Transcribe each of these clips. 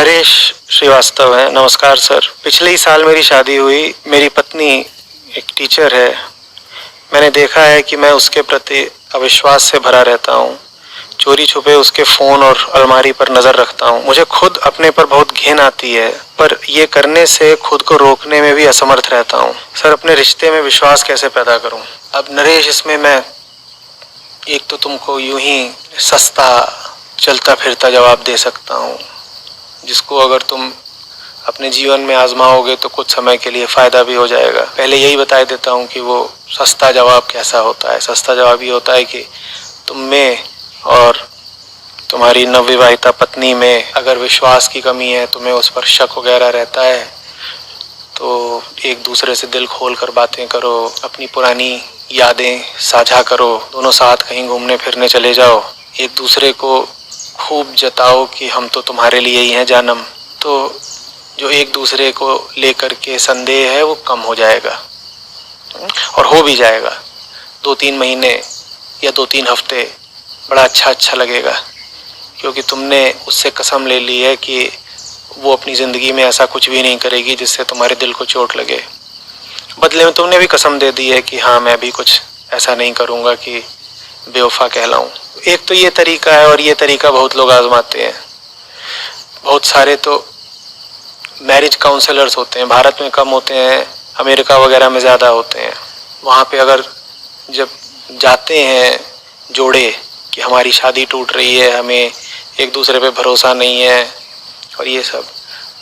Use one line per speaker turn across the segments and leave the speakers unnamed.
नरेश श्रीवास्तव है। नमस्कार सर। पिछले ही साल मेरी शादी हुई। मेरी पत्नी एक टीचर है। मैंने देखा है कि मैं उसके प्रति अविश्वास से भरा रहता हूँ। चोरी छुपे उसके फ़ोन और अलमारी पर नज़र रखता हूँ। मुझे खुद अपने पर बहुत घिन आती है, पर ये करने से खुद को रोकने में भी असमर्थ रहता हूँ। सर, अपने रिश्ते में विश्वास कैसे पैदा करूँ? अब नरेश, इसमें मैं एक तो तुमको यूं ही सस्ता चलता फिरता जवाब दे सकता हूँ, जिसको अगर तुम अपने जीवन में आजमाओगे तो कुछ समय के लिए फ़ायदा भी हो जाएगा। पहले यही बता देता हूँ कि वो सस्ता जवाब कैसा होता है। सस्ता जवाब ये होता है कि तुम में और तुम्हारी नवविवाहिता पत्नी में अगर विश्वास की कमी है, तुम्हें उस पर शक वगैरह रहता है, तो एक दूसरे से दिल खोल कर बातें करो, अपनी पुरानी यादें साझा करो, दोनों साथ कहीं घूमने फिरने चले जाओ, एक दूसरे को खूब जताओ कि हम तो तुम्हारे लिए ही हैं जानम। तो जो एक दूसरे को लेकर के संदेह है वो कम हो जाएगा और हो भी जाएगा। 2-3 महीने या 2-3 हफ्ते बड़ा अच्छा लगेगा, क्योंकि तुमने उससे कसम ले ली है कि वो अपनी ज़िंदगी में ऐसा कुछ भी नहीं करेगी जिससे तुम्हारे दिल को चोट लगे। बदले में तुमने भी कसम दे दी है कि हाँ, मैं भी कुछ ऐसा नहीं करूँगा कि बेवफा कहलाऊँ। एक तो ये तरीका है, और ये तरीका बहुत लोग आजमाते हैं। बहुत सारे तो मैरिज काउंसलर्स होते हैं, भारत में कम होते हैं, अमेरिका वगैरह में ज़्यादा होते हैं। वहाँ पे अगर जब जाते हैं जोड़े कि हमारी शादी टूट रही है, हमें एक दूसरे पे भरोसा नहीं है और ये सब,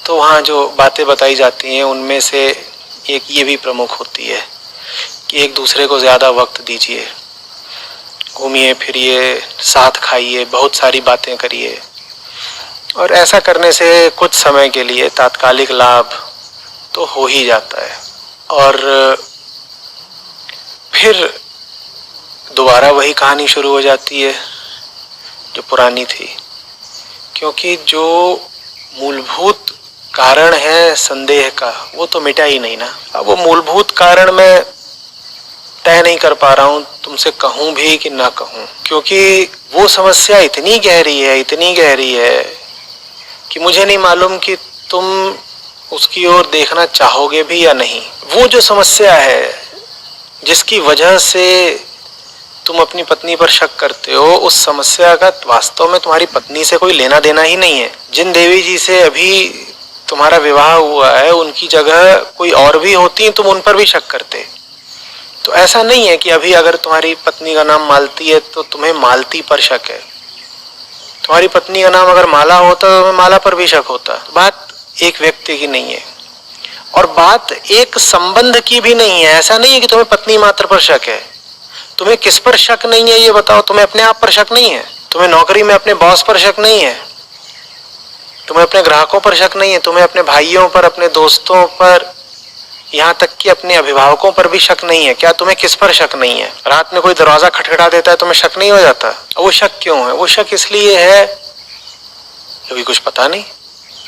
तो वहाँ जो बातें बताई जाती हैं उनमें से एक ये भी प्रमुख होती है कि एक दूसरे को ज़्यादा वक्त दीजिए, घूमिए फिरिए, साथ खाइए, बहुत सारी बातें करिए। और ऐसा करने से कुछ समय के लिए तात्कालिक लाभ तो हो ही जाता है, और फिर दोबारा वही कहानी शुरू हो जाती है जो पुरानी थी, क्योंकि जो मूलभूत कारण है संदेह का वो तो मिटा ही नहीं ना। अब वो मूलभूत कारण मैं तय नहीं कर पा रहा हूँ तुमसे कहूँ भी कि ना कहूँ, क्योंकि वो समस्या इतनी गहरी है कि मुझे नहीं मालूम कि तुम उसकी ओर देखना चाहोगे भी या नहीं। वो जो समस्या है जिसकी वजह से तुम अपनी पत्नी पर शक करते हो, उस समस्या का वास्तव में तुम्हारी पत्नी से कोई लेना देना ही नहीं है। जिन देवी जी से अभी तुम्हारा विवाह हुआ है उनकी जगह कोई और भी होती, तुम उन पर भी शक करते। तो ऐसा नहीं है कि अभी अगर तुम्हारी पत्नी का नाम मालती है तो तुम्हें मालती पर शक है। तुम्हारी पत्नी का नाम अगर माला होता तो तुम्हें माला पर भी शक होता। बात एक व्यक्ति की नहीं है, और बात एक संबंध की भी नहीं है। ऐसा नहीं है कि तुम्हें पत्नी मात्र पर शक है। तुम्हें किस पर शक नहीं है ये बताओ? तुम्हें अपने आप पर शक नहीं है? तुम्हें नौकरी में अपने बॉस पर शक नहीं है? तुम्हें अपने ग्राहकों पर शक नहीं है? तुम्हें अपने भाइयों पर, अपने दोस्तों पर, यहाँ तक कि अपने अभिभावकों पर भी शक नहीं है? क्या तुम्हें किस पर शक नहीं है? रात में कोई दरवाजा खटखटा देता है, तुम्हें शक नहीं हो जाता? वो शक क्यों है? वो शक इसलिए है क्योंकि कुछ पता नहीं।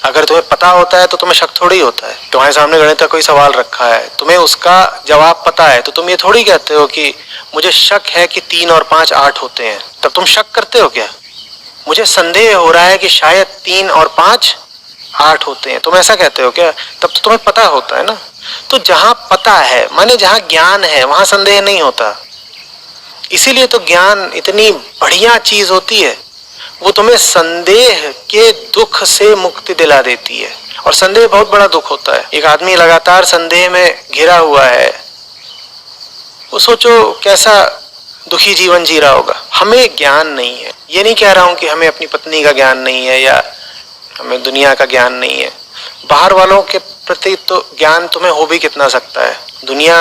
अगर तुम्हें पता होता है तो तुम्हें शक थोड़ी होता है। तुम्हारे सामने गणित का कोई सवाल रखा है, तुम्हें उसका जवाब पता है, तो तुम ये थोड़ी कहते हो कि मुझे शक है कि 3 और 5 8 होते हैं। तब तुम शक करते हो क्या? मुझे संदेह हो रहा है कि शायद 3 और 5 8 होते हैं, तुम ऐसा कहते हो क्या? तब तो तुम्हें पता होता है ना। तो जहां पता है माने जहां ज्ञान है वहां संदेह नहीं होता। इसीलिए तो ज्ञान इतनी बढ़िया चीज होती है, वो तुम्हें संदेह के दुख से मुक्ति दिला देती है। और संदेह बहुत बड़ा दुख होता है। एक आदमी लगातार संदेह में घिरा हुआ है, वो सोचो कैसा दुखी जीवन जी रहा होगा। हमें ज्ञान नहीं है, ये नहीं कह रहा हूं कि हमें अपनी पत्नी का ज्ञान नहीं है या हमें दुनिया का ज्ञान नहीं है। बाहर वालों के प्रति तो ज्ञान तुम्हें हो भी कितना सकता है। दुनिया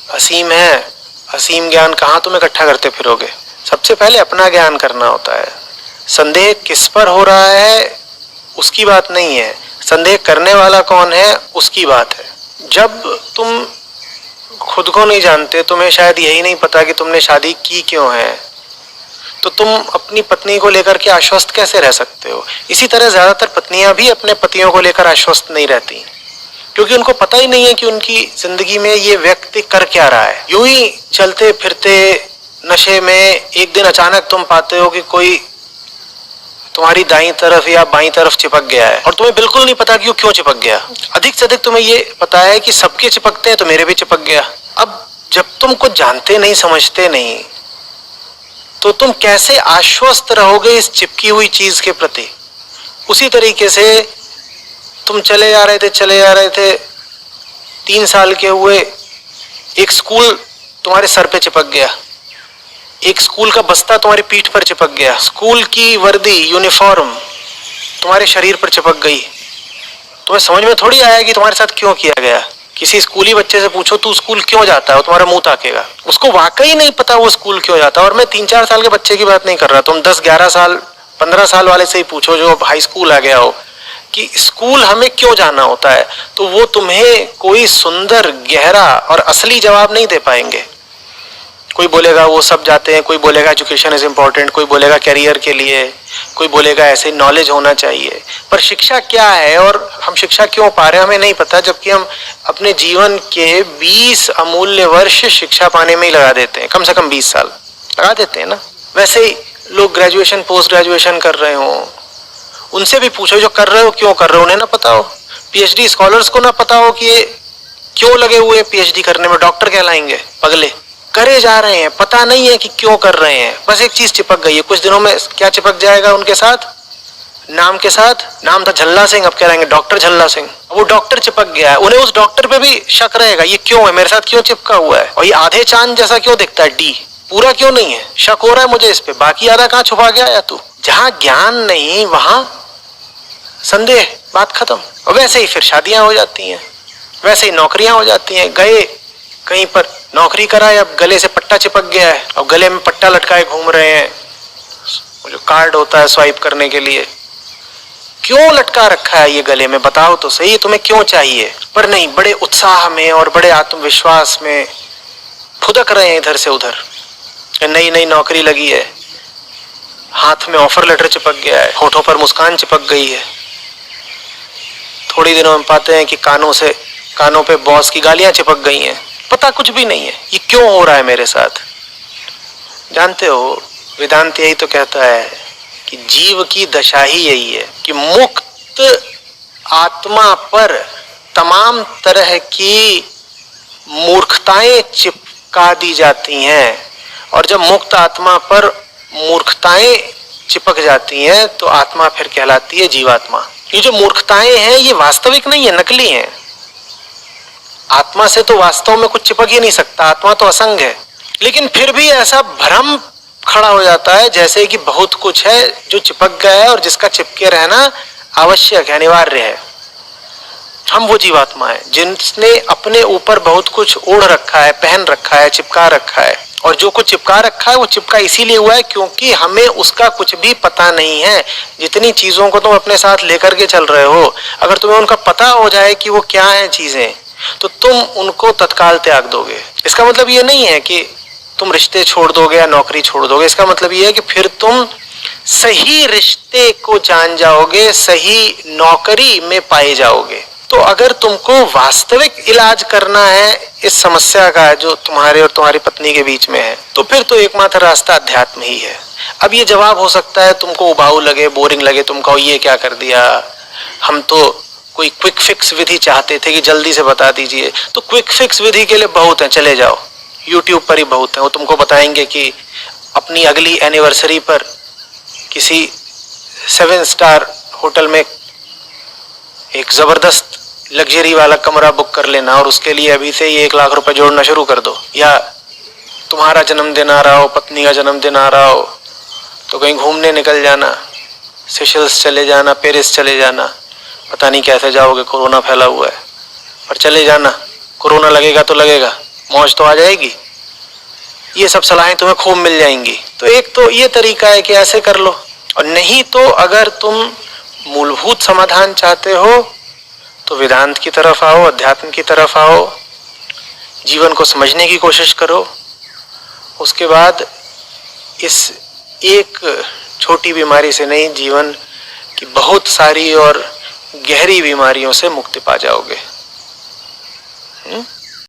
असीम है, असीम ज्ञान कहाँ तुम इकट्ठा करते फिरोगे? सबसे पहले अपना ज्ञान करना होता है। संदेह किस पर हो रहा है उसकी बात नहीं है, संदेह करने वाला कौन है उसकी बात है। जब तुम खुद को नहीं जानते, तुम्हें शायद यही नहीं पता कि तुमने शादी की क्यों है, तो तुम अपनी पत्नी को लेकर के आश्वस्त कैसे रह सकते हो? इसी तरह ज्यादातर पत्नियां भी अपने पतियों को लेकर आश्वस्त नहीं रहती, क्योंकि उनको पता ही नहीं है कि उनकी जिंदगी में ये व्यक्ति कर क्या रहा है। यूं ही चलते फिरते नशे में एक दिन अचानक तुम पाते हो कि कोई तुम्हारी दाईं तरफ या बाईं तरफ चिपक गया है और तुम्हें बिल्कुल नहीं पता कि वो क्यों चिपक गया। अधिक से अधिक तुम्हें ये पता है कि सबके चिपकते हैं तो मेरे भी चिपक गया। अब जब तुम कुछ जानते नहीं, समझते नहीं, तो तुम कैसे आश्वस्त रहोगे इस चिपकी हुई चीज के प्रति? उसी तरीके से तुम चले आ रहे थे 3 साल के हुए, एक स्कूल तुम्हारे सर पे चिपक गया, एक स्कूल का बस्ता तुम्हारी पीठ पर चिपक गया, स्कूल की वर्दी, यूनिफॉर्म तुम्हारे शरीर पर चिपक गई। तुम्हें समझ में थोड़ी आया कि तुम्हारे साथ क्यों किया गया। किसी स्कूली बच्चे से पूछो तू स्कूल क्यों जाता है, वो तुम्हारा मुंह ताकेगा, उसको वाकई नहीं पता वो स्कूल क्यों जाता है। और मैं 3-4 साल के बच्चे की बात नहीं कर रहा, तुम 10-11 साल 15 साल वाले से ही पूछो जो हाई स्कूल आ गया हो कि स्कूल हमें क्यों जाना होता है, तो वो तुम्हें कोई सुंदर, गहरा और असली जवाब नहीं दे पाएंगे। कोई बोलेगा वो सब जाते हैं, कोई बोलेगा एजुकेशन इज इम्पोर्टेंट, कोई बोलेगा करियर के लिए, कोई बोलेगा ऐसे नॉलेज होना चाहिए। पर शिक्षा क्या है और हम शिक्षा क्यों पा रहे हैं हमें नहीं पता, जबकि हम अपने जीवन के 20 अमूल्य वर्ष शिक्षा पाने में ही लगा देते हैं। कम से कम 20 साल लगा देते हैं ना। वैसे ही लोग ग्रेजुएशन, पोस्ट ग्रेजुएशन कर रहे हो, उनसे भी पूछो जो कर रहे हो क्यों कर रहे हो, उन्हें ना पता हो। पीएचडी स्कॉलर्स को ना पता हो कि ये क्यों लगे हुए पीएचडी करने में, डॉक्टर कहलाएंगे पगले, करे जा रहे हैं, पता नहीं है कि क्यों कर रहे हैं। बस एक चीज चिपक गई है, कुछ दिनों में क्या चिपक जाएगा उनके साथ, नाम के साथ। नाम था झल्ला सिंह, अब कह रहेंगे डॉक्टर झल्ला सिंह। वो डॉक्टर चिपक गया है, उन्हें उस डॉक्टर पे भी शक रहेगा, ये क्यों है, मेरे साथ क्यों चिपका हुआ है, और ये आधे चांद जैसा क्यों दिखता है, डी पूरा क्यों नहीं है, शक हो रहा है मुझे इस पे, बाकी आधा कहाँ छुपा गया या तू। जहां ज्ञान नहीं वहां संदेह, बात खत्म। और वैसे ही फिर शादियां हो जाती हैं, वैसे ही नौकरियां हो जाती हैं। गए कहीं पर नौकरी करा, अब गले से पट्टा चिपक गया है और गले में पट्टा लटकाए घूम रहे हैं, जो कार्ड होता है स्वाइप करने के लिए। क्यों लटका रखा है ये गले में, बताओ तो सही, तुम्हें क्यों चाहिए। पर नहीं, बड़े उत्साह में और बड़े आत्मविश्वास में फुदक रहे हैं इधर से उधर। नई नई नौकरी लगी है, हाथ में ऑफर लेटर चिपक गया है, होठों पर मुस्कान चिपक गई है। थोड़ी दिनों में पाते हैं कि कानों पे बॉस की गालियां चिपक गई हैं। पता कुछ भी नहीं है ये क्यों हो रहा है मेरे साथ। जानते हो, वेदांत यही तो कहता है कि जीव की दशा ही यही है कि मुक्त आत्मा पर तमाम तरह की मूर्खताएं चिपका दी जाती हैं, और जब मुक्त आत्मा पर मूर्खताएं चिपक जाती हैं तो आत्मा फिर कहलाती है जीवात्मा। ये जो मूर्खताएं हैं ये वास्तविक नहीं है, नकली हैं। आत्मा से तो वास्तव में कुछ चिपक ही नहीं सकता, आत्मा तो असंग है। लेकिन फिर भी ऐसा भ्रम खड़ा हो जाता है जैसे कि बहुत कुछ है जो चिपक गया है और जिसका चिपके रहना आवश्यक है, अनिवार्य है। हम वो जीवात्मा है जिसने अपने ऊपर बहुत कुछ ओढ़ रखा है, पहन रखा है, चिपका रखा है। और जो कुछ चिपका रखा है वो चिपका इसीलिए हुआ है क्योंकि हमें उसका कुछ भी पता नहीं है। जितनी चीजों को तुम अपने साथ लेकर के चल रहे हो, अगर तुम्हें उनका पता हो जाए कि वो क्या है चीजें, तो तुम उनको तत्काल त्याग दोगे। इसका मतलब ये नहीं है कि तुम रिश्ते छोड़ दोगे या नौकरी छोड़ दोगे। इसका मतलब ये है कि फिर तुम सही रिश्ते को जान जाओगे, सही नौकरी में पाए जाओगे। तो अगर तुमको वास्तविक इलाज करना है इस समस्या का जो तुम्हारे और तुम्हारी पत्नी के बीच में है, तो फिर तो एकमात्र रास्ता अध्यात्म ही है। अब ये जवाब हो सकता है तुमको उबाऊ लगे, बोरिंग लगे, तुम कहो ये क्या कर दिया, हम तो कोई क्विक फिक्स विधि चाहते थे कि जल्दी से बता दीजिए। तो क्विक फिक्स विधि के लिए बहुत है, चले जाओ यूट्यूब पर ही बहुत है, वो तुमको बताएंगे कि अपनी अगली एनिवर्सरी पर किसी 7 स्टार होटल में एक जबरदस्त लग्जरी वाला कमरा बुक कर लेना और उसके लिए अभी से ही 1 लाख रुपए जोड़ना शुरू कर दो। या तुम्हारा जन्मदिन आ रहा हो, पत्नी का जन्मदिन आ रहा हो, तो कहीं घूमने निकल जाना, सेशल्स चले जाना, पेरिस चले जाना। पता नहीं कैसे जाओगे, कोरोना फैला हुआ है, पर चले जाना, कोरोना लगेगा तो लगेगा, मौज तो आ जाएगी। ये सब सलाहें तुम्हें खूब मिल जाएंगी। तो एक तो ये तरीका है कि ऐसे कर लो, और नहीं तो अगर तुम मूलभूत समाधान चाहते हो तो वेदांत की तरफ आओ, अध्यात्म की तरफ आओ, जीवन को समझने की कोशिश करो। उसके बाद इस एक छोटी बीमारी से नहीं, जीवन की बहुत सारी और गहरी बीमारियों से मुक्ति पा जाओगे।